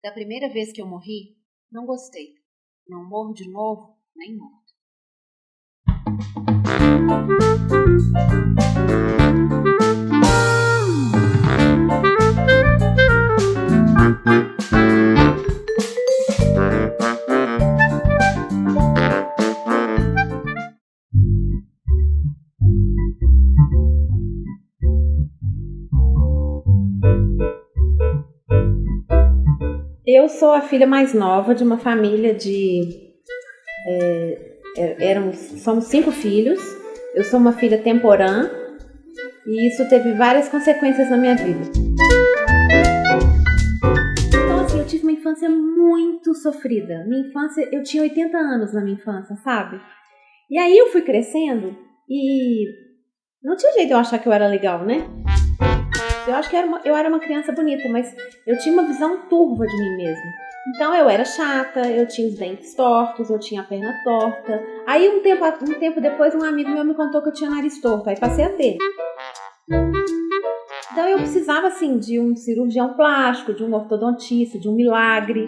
Da primeira vez que eu morri, não gostei. Não morro de novo, nem morto. Eu sou a filha mais nova de uma família somos 5 filhos. Eu sou uma filha temporã e isso teve várias consequências na minha vida. Então, assim, eu tive uma infância muito sofrida. Minha infância, eu tinha 80 anos na minha infância, sabe? E aí eu fui crescendo e não tinha jeito de eu achar que eu era legal, né? Eu acho que eu era uma criança bonita, mas eu tinha uma visão turva de mim mesma. Então eu era chata, eu tinha os dentes tortos, eu tinha a perna torta. Aí um tempo depois um amigo meu me contou que eu tinha nariz torto, aí passei a ter. Então eu precisava assim de um cirurgião plástico, de um ortodontista, de um milagre.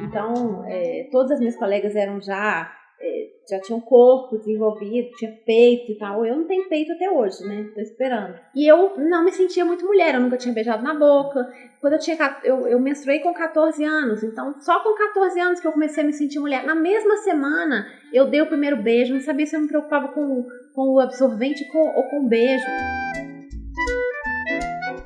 Então todas as minhas colegas já tinham corpo desenvolvido, tinha peito e tal. Eu não tenho peito até hoje, né? Tô esperando. E eu não me sentia muito mulher, eu nunca tinha beijado na boca. Quando eu menstruei com 14 anos, então só com 14 anos que eu comecei a me sentir mulher. Na mesma semana, eu dei o primeiro beijo, não sabia se eu me preocupava com o absorvente ou com o beijo.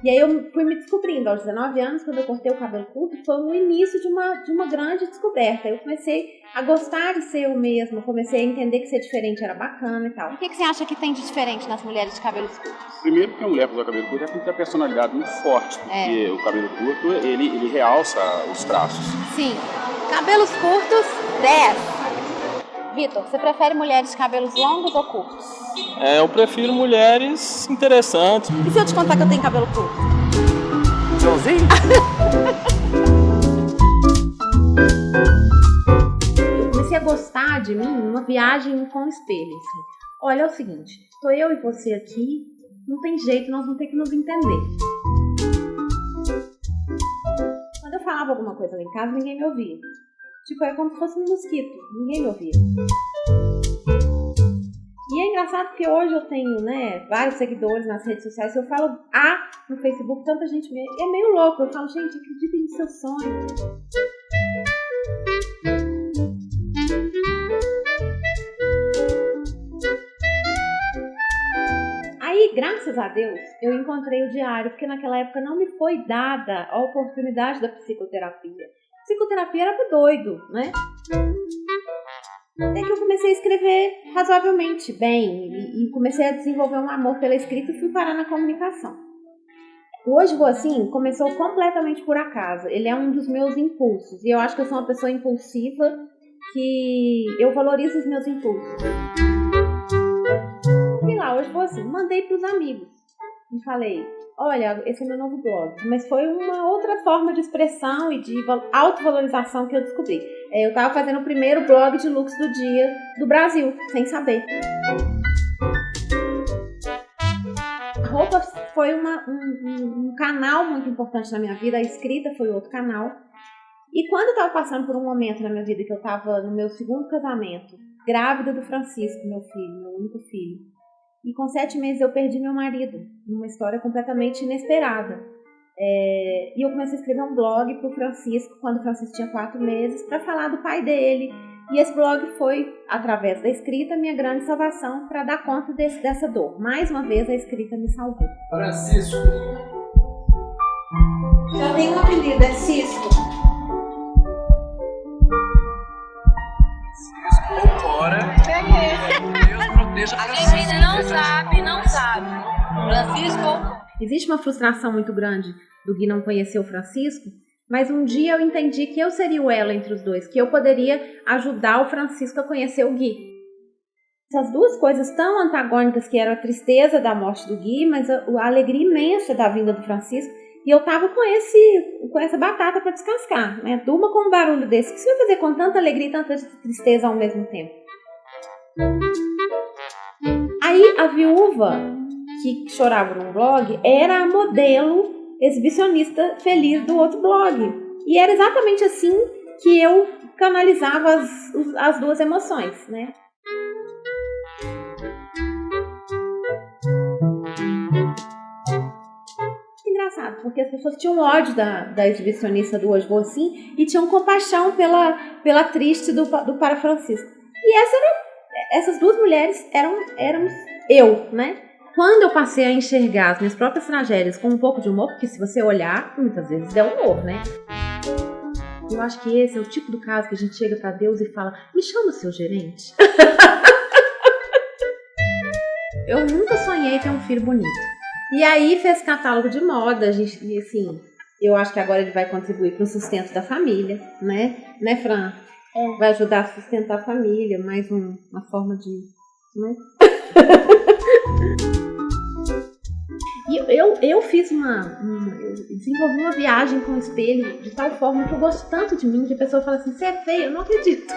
E aí eu fui me descobrindo aos 19 anos, quando eu cortei o cabelo curto, foi o início de uma grande descoberta. Eu comecei a gostar de ser eu mesma, comecei a entender que ser diferente era bacana e tal. O que você acha que tem de diferente nas mulheres de cabelos curtos? Primeiro, porque a mulher com o cabelo curto tem que ter a personalidade muito forte, porque o cabelo curto, ele realça os traços. Sim. Cabelos curtos, 10. Vitor, você prefere mulheres de cabelos longos ou curtos? Eu prefiro mulheres interessantes. E se eu te contar que eu tenho cabelo curto? Joãozinho? Eu comecei a gostar de mim numa viagem com o espelho. Assim. Olha, é o seguinte, tô eu e você aqui, não tem jeito, nós vamos ter que nos entender. Quando eu falava alguma coisa lá em casa, ninguém me ouvia. Tipo, é como se fosse um mosquito, ninguém me ouvia. E é engraçado porque hoje eu tenho, vários seguidores nas redes sociais. Se eu falo no Facebook, tanta gente vê. É meio louco, eu falo, gente, acreditem no seu sonho. Aí, graças a Deus, eu encontrei o diário, porque naquela época não me foi dada a oportunidade da psicoterapia. Psicoterapia era pro doido, né? Até que eu comecei a escrever razoavelmente bem e comecei a desenvolver um amor pela escrita e fui parar na comunicação. Hoje, começou completamente por acaso. Ele é um dos meus impulsos e eu acho que eu sou uma pessoa impulsiva que eu valorizo os meus impulsos. Sei lá, hoje mandei pros amigos e falei... Olha, esse é meu novo blog. Mas foi uma outra forma de expressão e de autovalorização que eu descobri. Eu estava fazendo o primeiro blog de looks do dia do Brasil, sem saber. A roupa foi um canal muito importante na minha vida, a escrita foi outro canal. E quando eu estava passando por um momento na minha vida que eu estava no meu segundo casamento, grávida do Francisco, meu único filho, e com 7 meses eu perdi meu marido, numa história completamente inesperada. E eu comecei a escrever um blog para o Francisco, quando o Francisco tinha 4 meses, para falar do pai dele. E esse blog foi, através da escrita, minha grande salvação para dar conta dessa dor. Mais uma vez, a escrita me salvou. Francisco. Eu tenho um apelido, é Cisco. Ora. A gente ainda não sabe. Francisco. Existe uma frustração muito grande do Gui não conhecer o Francisco, mas um dia eu entendi que eu seria o elo entre os dois, que eu poderia ajudar o Francisco a conhecer o Gui. Essas duas coisas tão antagônicas que eram a tristeza da morte do Gui, mas a alegria imensa da vinda do Francisco, e eu tava com essa batata para descascar, né? Durma com um barulho desse, que você vai fazer com tanta alegria e tanta tristeza ao mesmo tempo? Aí a viúva que chorava num blog era a modelo exibicionista feliz do outro blog. E era exatamente assim que eu canalizava as duas emoções, né? Engraçado, porque as pessoas tinham ódio da exibicionista do Hoje Vou Assim e tinham compaixão pela triste do Parafrancista. E essas duas mulheres eram eu, né? Quando eu passei a enxergar as minhas próprias tragédias com um pouco de humor, porque se você olhar, muitas vezes é humor, né? Eu acho que esse é o tipo do caso que a gente chega pra Deus e fala: me chama seu gerente. Eu nunca sonhei ter um filho bonito. E aí fez catálogo de moda, e assim, eu acho que agora ele vai contribuir para o sustento da família, né? Né, Fran? Vai ajudar a sustentar a família, mais uma forma de... né? E eu fiz eu desenvolvi uma viagem com o espelho de tal forma que eu gosto tanto de mim que a pessoa fala assim: você é feia? Eu não acredito.